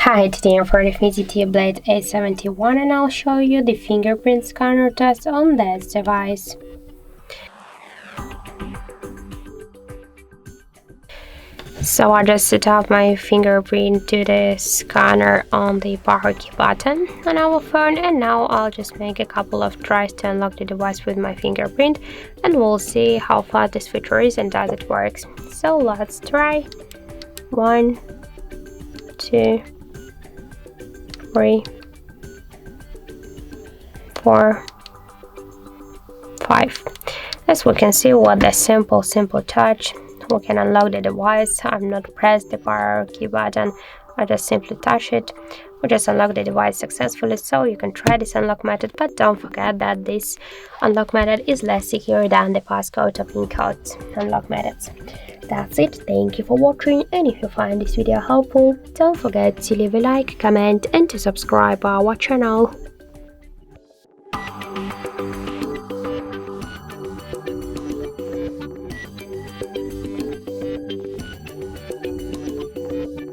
Hi, today I'm for the ZTE Blade A71 and I'll show you the fingerprint scanner test on this device. So I just set up my fingerprint to the scanner on the power key button on our phone, and now I'll just make a couple of tries to unlock the device with my fingerprint, and we'll see how fast this feature is and does it works. So let's try. 1, 2, 3, 4, 5. As we can see, with a simple touch, we can unlock the device. I'm not pressed the power key button, I just simply touch it. We just unlock the device successfully. So you can try this unlock method, but don't forget that this unlock method is less secure than the passcode or pin code unlock methods. That's it. Thank you for watching, and if you find this video helpful, don't forget to leave a like, comment and to subscribe our channel.